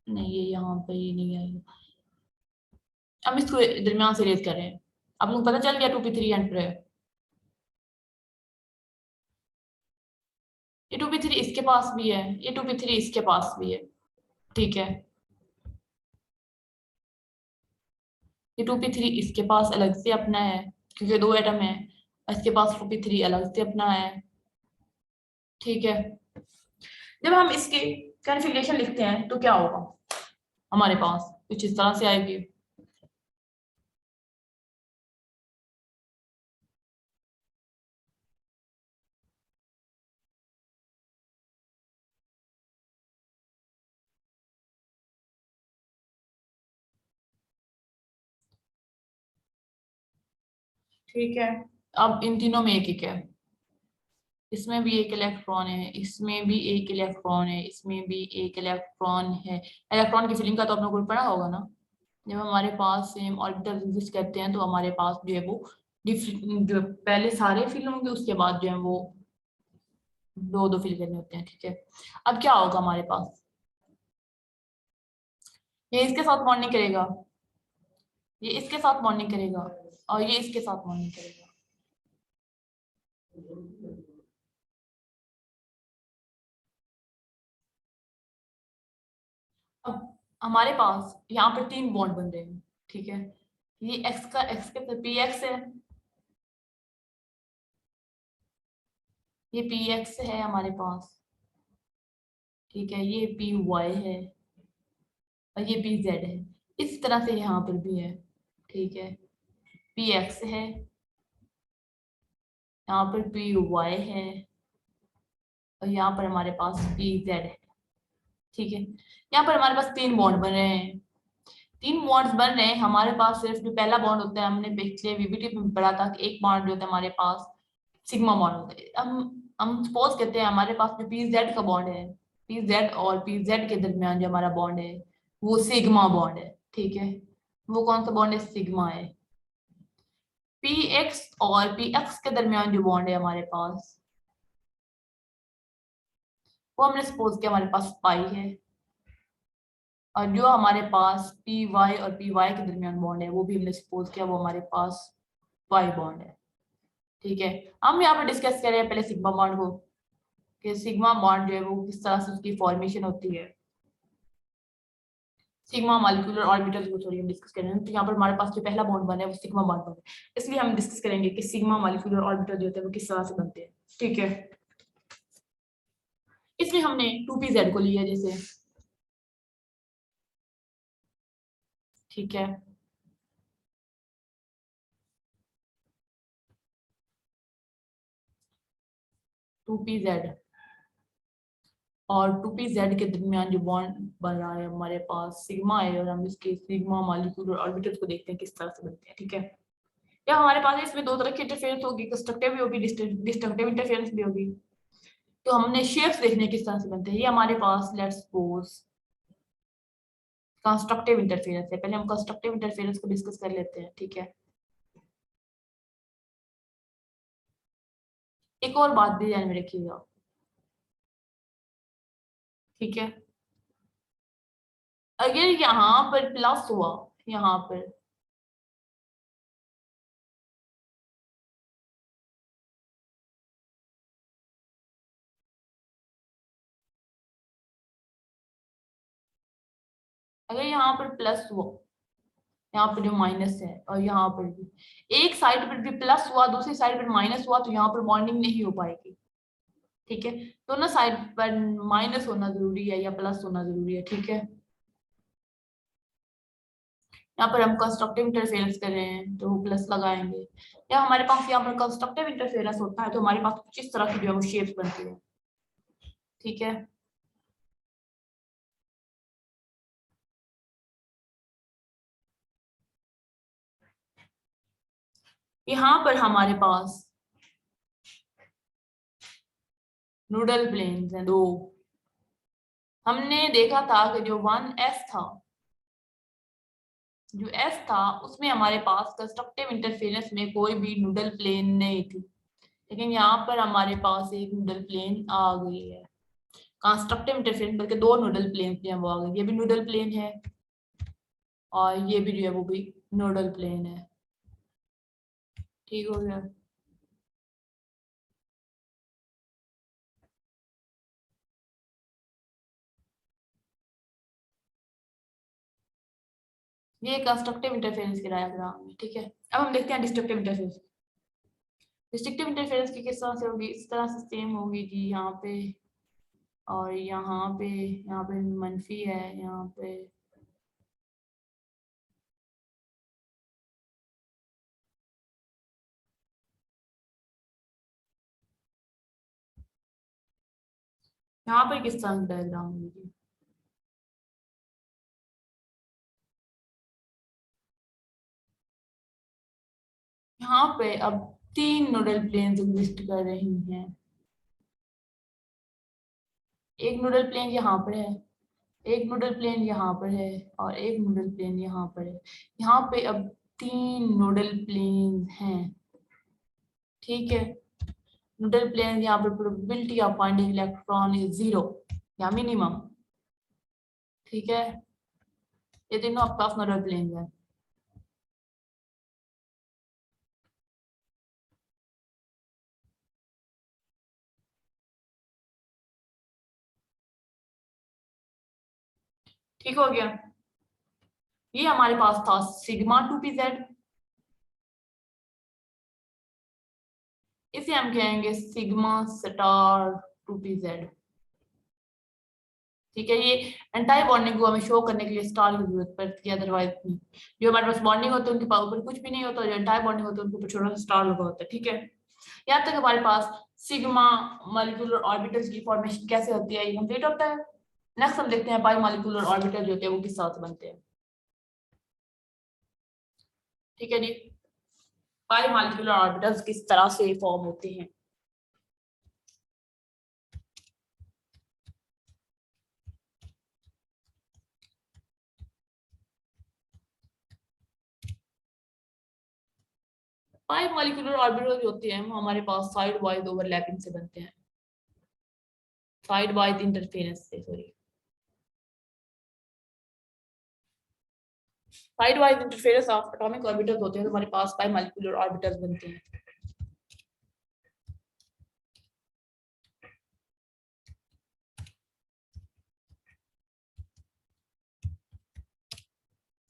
नहीं, ये यहाँ पे ये नहीं है। अब इसको दरमियान से रेज कर रहे हैं, आप लोग पता चल गया 2p3 एंड पर है। ये 2p3 इसके पास भी है, ये 2p3 इसके पास भी है, ठीक है। ये 2p3 इसके पास अलग से अपना है क्योंकि दो एटम है, इसके पास 2p3 अलग से अपना है, ठीक है। जब हम इसके कॉन्फ़िगरेशन लिखते हैं तो क्या होगा, हमारे पास कुछ इस तरह से आएगी। ठीक है, अब इन तीनों में एक एक है, इसमें भी एक इलेक्ट्रॉन है, इसमें भी एक इलेक्ट्रॉन है, इसमें भी एक इलेक्ट्रॉन है। इलेक्ट्रॉन की फिलिंग का तो आपने कोई पढ़ा होगा ना, जब हमारे पास सेम ऑर्बिटल एग्जिस्ट करते हैं तो हमारे पास जो है वो जो पहले सारे फिल होंगे, उसके बाद जो है वो दो दो फिल करने होते हैं, ठीक है। अब क्या होगा हमारे पास, ये इसके साथ बॉन्डिंग करेगा, ये इसके साथ बॉन्डिंग करेगा और ये इसके साथ बॉन्डिंग करेगा। अब हमारे पास यहाँ पर तीन बॉन्ड बन रहे हैं, ठीक है। ये एक्स के पी एक्स है, ये पी एक्स है हमारे पास, ठीक है। ये पी वाई है और ये पी जेड है। इस तरह से यहाँ पर भी है, ठीक है। पी एक्स है, यहाँ पर पी वाई है और यहाँ पर हमारे पास पी जेड है, ठीक है। यहाँ पर हमारे पास तीन बॉन्ड बन रहे हैं, तीन बॉन्ड्स बन रहे हैं हमारे पास। सिर्फ जो पहला बॉन्ड होता है, हमने पिछले वीबीटी में पढ़ा था कि एक बॉन्ड जो होता है हमारे पास सिग्मा बॉन्ड होता है। हम सपोज करते हैं हमारे पास जो पी जेड का बॉन्ड है, पी जेड और पी जेड के दरमियान जो हमारा बॉन्ड है वो सिग्मा बॉन्ड है, ठीक है। वो कौन सा बॉन्ड है, सिग्मा है। पी एक्स और पी एक्स के दरमियान जो बॉन्ड है हमारे पास, वो हमने सपोज किया हमारे पास पाई है। और जो हमारे पास पी वाई और पी वाई के दरमियान बॉन्ड है वो भी हमने सपोज किया वो हमारे पास वाई बॉन्ड है, ठीक है। हम यहाँ पर डिस्कस करें पहले सिग्मा बॉन्ड को, कि सिग्मा बॉन्ड जो है वो किस तरह से उसकी फॉर्मेशन होती है। सिग्मा मॉलिक्यूलर ऑर्बिटल को थोड़ी हम डिस्कस करेंगे, तो यहाँ पर हमारे पास जो पहला बॉन्ड बना है वो सिग्मा बॉन्ड बना है, इसलिए हम डिस्कस करेंगे कि सिग्मा मॉलिक्यूलर ऑर्बिटल जो होते हैं वो किस तरह से बनते हैं, ठीक है। इसमें हमने 2pz को लिया जैसे, ठीक है। 2pz और 2pz के दरमियान जो बॉन्ड बन रहा है हमारे पास सिग्मा है, और हम इसके सिग्मा मॉलिक्यूलर ऑर्बिटल्स को देखते हैं किस तरह से बनते हैं, ठीक है। या हमारे पास इसमें दो तरह की इंटरफेरेंस होगी, कंस्ट्रक्टिव भी होगी, डिस्ट्रक्टिव इंटरफेरेंस भी होगी। तो हमने शेप्स देखने किस तरह से बनते हैं। ये हमारे पास लेट्स सपोज कंस्ट्रक्टिव इंटरफेरेंस है, पहले हम कंस्ट्रक्टिव इंटरफेरेंस को डिस्कस कर लेते हैं, ठीक है। एक और बात भी ध्यान में रखिएगा, ठीक है। अगर यहाँ पर प्लस हुआ, यहाँ पर अगर यहाँ पर प्लस हुआ, यहाँ पर जो माइनस है और यहाँ पर भी एक साइड पर भी प्लस हुआ दूसरी साइड पर माइनस हुआ तो यहाँ पर बॉन्डिंग नहीं हो पाएगी, ठीक है, दोनों साइड पर माइनस होना जरूरी है या प्लस होना जरूरी है। ठीक है, यहाँ पर हम कंस्ट्रक्टिव इंटरफेरेंस कर रहे हैं तो प्लस लगाएंगे, या हमारे पास यहाँ पर कंस्ट्रक्टिव इंटरफेरेंस होता है तो हमारे पास कुछ इस तरह की जो है वो शेप्स बनती है। ठीक है, यहाँ पर हमारे पास नूडल प्लेन्स हैं दो। हमने देखा था कि जो वन एस था, जो एस था उसमें हमारे पास कंस्ट्रक्टिव इंटरफेरेंस में कोई भी नूडल प्लेन नहीं थी, लेकिन यहाँ पर हमारे पास एक नूडल प्लेन आ गई है। कंस्ट्रक्टिव इंटरफेरेंस बल्कि दो नूडल प्लेन जो है वो आ गई, ये भी नूडल प्लेन है और ये भी जो है वो भी नूडल प्लेन है। ठीक हो गया। ये कंस्ट्रक्टिव इंटरफेरेंस के डायग्राम है। ठीक है, अब हम देखते हैं डिस्ट्रक्टिव इंटरफेरेंस। डिस्ट्रक्टिव इंटरफेरेंस की किस तरह से होगी, इस तरह से सेम होगी जी, यहाँ पे और यहाँ पे मनफी है, यहाँ पे यहाँ पे किस तरह की डायग्राम होगी। यहाँ पे अब तीन नोडल प्लेन्स एग्जिस्ट कर रही हैं। एक नोडल प्लेन यहाँ पर है, एक नोडल प्लेन यहाँ पर है और एक नोडल प्लेन यहाँ पर है। यहाँ पे अब तीन नोडल प्लेन हैं। ठीक है, नोडल प्लेन यहाँ पर probability of finding electron is 0 या मिनिमम। ठीक है, ये तीनों आपके पास नोडल प्लेन है। ठीक हो गया, ये हमारे पास था सिग्मा 2pz, इसे हम कहेंगे सिग्मा स्टार 2pz। ठीक है, ये एंटाई बॉन्डिंग को हमें शो करने के लिए स्टार की जरूरत पड़ती है, अदरवाइज नहीं। जो हमारे पास बॉन्डिंग होती है उनके पास ऊपर कुछ भी नहीं होता, जो एंटाई बॉन्डिंग होती है उनके ऊपर छोटा सा स्टार लगा होता है। ठीक है, यहाँ तक हमारे पास सिग्मा मॉलिक्यूलर ऑर्बिटल्स की फॉर्मेशन कैसे होती है ये कंप्लीट होता है। नेक्स्ट हम देखते हैं पाई मॉलिक्यूलर ऑर्बिटल जो होते हैं वो किस तरह से बनते हैं। ठीक है जी, पाई मॉलिक्यूलर ऑर्बिटल्स किस तरह से फॉर्म होते हैं। पाई मॉलिक्यूलर ऑर्बिटल जो होते हैं वो हमारे पास साइड वाइज ओवरलैपिंग से बनते हैं, साइड वाइज इंटरफेरेंस से, sorry, side wise interference of atomic orbitals होते हैं तो हमारे पास पाई मॉलिक्यूलर ऑर्बिटल्स बनते हैं।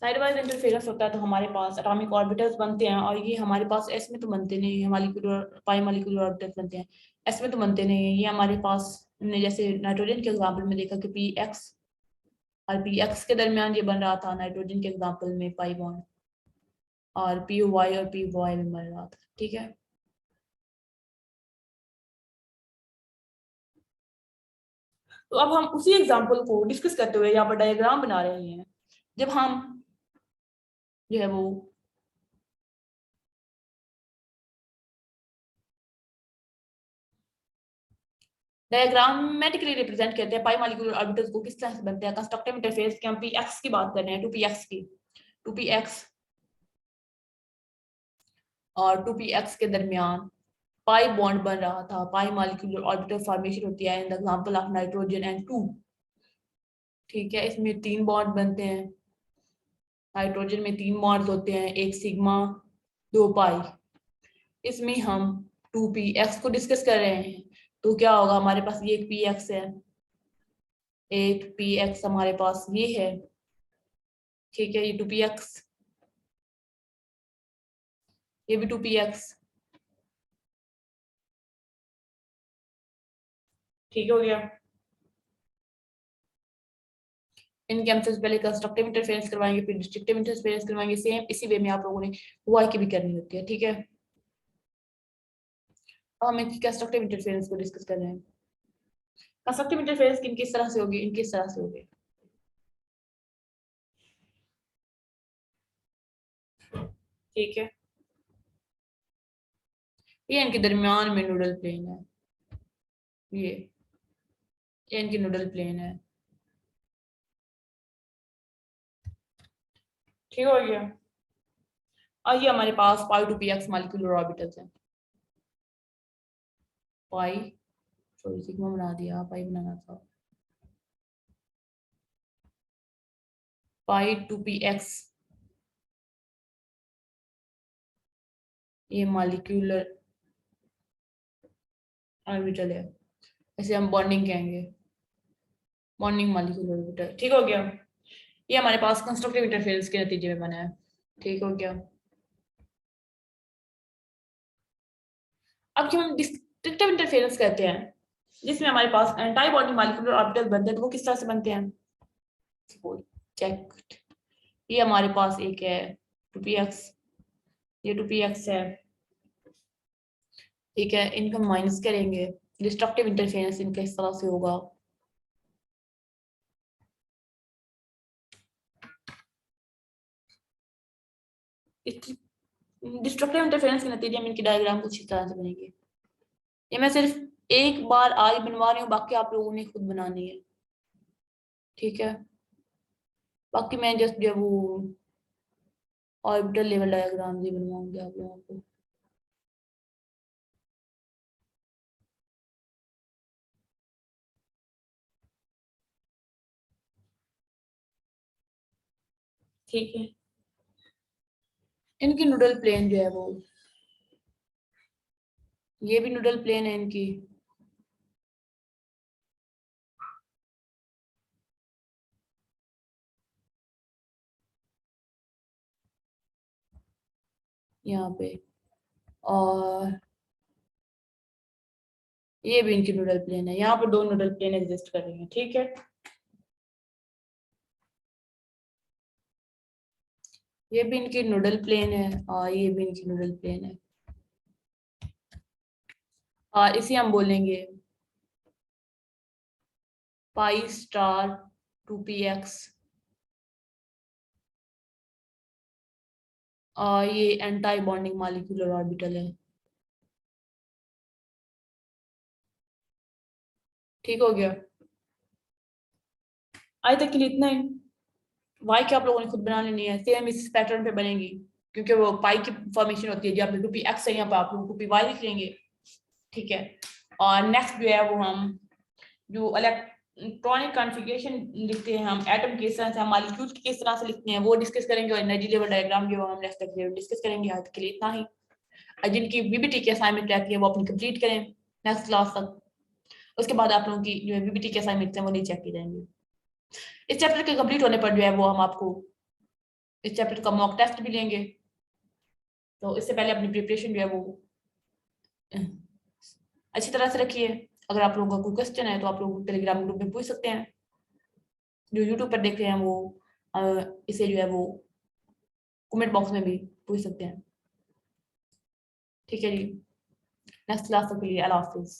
साइड वाइज इंटरफेरेंस होता है तो हमारे पास एटॉमिक ऑर्बिटल्स बनते हैं, और ये हमारे पास एस में तो बनते नहीं है, मॉलिक्यूलर पाई मॉलिक्यूलर ऑर्बिटल्स बनते हैं, एस में तो बनते नहीं है। ये हमारे पास हमने जैसे नाइट्रोजन के एग्जांपल में देखा कि पी एक्स और पी एक्स के दरमियान ये बन रहा था नाइट्रोजन के एग्जांपल में पाई बॉन्ड, और पी वाई और पी वाई में बन रहा था। ठीक है, तो अब हम उसी एग्जांपल को डिस्कस करते हुए यहाँ पर डायग्राम बना रहे हैं। जब हम जो है वो डायग्रामेटिकली रिप्रेजेंट करते हैं पाई मॉलिक्यूलर ऑर्बिटल्स को किस तरह से बनते हैं कंस्ट्रक्टिव इंटरफेस की, हम पी एक्स की बात कर रहे हैं, टू पी एक्स की, टू पी एक्स और टू पी एक्स के दरमियान पाई बॉन्ड बन रहा था, पाई मॉलिक्यूलर ऑर्बिटल फॉर्मेशन होती है in the example of nitrogen and two. ठीक है, इसमें तीन बॉन्ड बनते हैं, नाइट्रोजन में तीन बॉन्ड होते हैं, एक सिग्मा दो पाई। इसमें हम टू पी एक्स को डिस्कस कर रहे हैं, तो क्या होगा, हमारे पास ये एक पी एक्स है, एक पी एक्स हमारे पास ये है। ठीक है, ये टू पी एक्स, ये भी टू पी एक्स, ठीक हो गया। इनके हम सबसे पहले कंस्ट्रक्टिव इंटरफेरेंस करवाएंगे, फिर डिस्ट्रक्टिव इंटरफेरेंस करवाएंगे। सेम इसी वे में आप लोगों ने वाई की भी करनी होती है, ठीक है। अब हम इनकी कंस्ट्रक्टिव इंटरफेरेंस को डिस्कस कर रहे हैं। कंस्ट्रक्टिव इंटरफेरेंस किस तरह से होगी, इनकी इस तरह से होगी। ठीक है, ये इनके दरमियान में नूडल प्लेन है, ये इनकी नूडल प्लेन है। ठीक हो गया। और ये हमारे पास pi two p x molecular orbitals हैं। पाई, सॉरी सिग्मा बना दिया, पाई बनाना था। पाई टू पी एक्स, ये मॉलिक्यूलर ऑर्बिटल है, इसे हम बॉन्डिंग कहेंगे, बॉन्डिंग मॉलिक्यूलर ऑर्बिटल। ठीक हो गया। ये हमारे पास कंस्ट्रक्टिव इंटरफेरेंस के नतीजे में बना है। ठीक हो गया। अब जो हम डिस्ट्रक्टिव इंटरफेरेंस कहते हैं, जिसमें हमारे पास एंटी बॉन्डिंग मॉलिक्यूलर ऑर्बिटल बनते हैं, तो वो किस तरह से बनते हैं, चेक। ये हमारे पास एक है 2px, ये 2px है, ठीक है। इनको माइनस करेंगे, डिस्ट्रक्टिव इंटरफेरेंस इनका इस तरह से होगा। डिस्ट्रक्टिव इंटरफेरेंस के नतीजे में इनकी डायग्राम कुछ इस तरह से बनेगी। ये मैं सिर्फ एक बार आज बनवा रही हूँ, बाकी आप लोगों ने खुद बनानी है, ठीक है। बाकी मैं जस्ट जो वो ऑर्बिटल लेवल डायग्राम भी बनवाऊंगी आप लोगों को। ठीक है, इनकी नूडल प्लेन जो है वो, ये भी नूडल प्लेन है इनकी। यहाँ पे, और ये भी इनकी नूडल प्लेन है। यहाँ पर दो नूडल प्लेन एग्जिस्ट कर रही हैं, ठीक है। ये भी इनकी नूडल प्लेन है और ये भी इनकी नूडल प्लेन है, और इसे हम बोलेंगे पाई स्टार 2px, और ये एंटी बॉन्डिंग मॉलिक्यूलर ऑर्बिटल है। ठीक हो गया। आज तक के लिए इतना ही। वाई की आप लोगों ने खुद बना लेनी है, सेम इस पैटर्न पे बनेगी, क्योंकि वो पाई की फॉर्मेशन होती है। जब 2px है, यहाँ पे आप लोग 2py लिख लेंगे, ठीक है। और नेक्स्ट जो है वो हम जो इलेक्ट्रॉनिक कॉन्फ़िगरेशन लिखते हैं, हम एटम किस तरह से, हम मॉलिक्यूल किस तरह से लिखते हैं, वो डिस्कस करेंगे। और एनर्जी लेवल डायग्राम जो हम नेक्स्ट डिस्कस करेंगे। आज के लिए इतना ही। जिनकी बीबीटी की असाइनमेंट रहती है वो अपनी कंप्लीट करें नेक्स्ट क्लास तक। उसके बाद आप लोगों की जो है बीबीटी के असाइनमेंट है वो नहीं चेक की जाएंगे। इस चैप्टर के कंप्लीट होने पर जो है वो हम आपको इस चैप्टर का मॉक टेस्ट भी लेंगे। तो इससे पहले अपनी प्रिपरेशन जो है वो अच्छी तरह से रखिए। अगर आप लोगों का कोई क्वेश्चन है तो आप लोग टेलीग्राम ग्रुप में पूछ सकते हैं। जो यूट्यूब पर देख रहे हैं वो इसे जो है वो कमेंट बॉक्स में भी पूछ सकते हैं, ठीक है जी। नेक्स्ट क्लास तक के लिए अल्लाह हाफिज।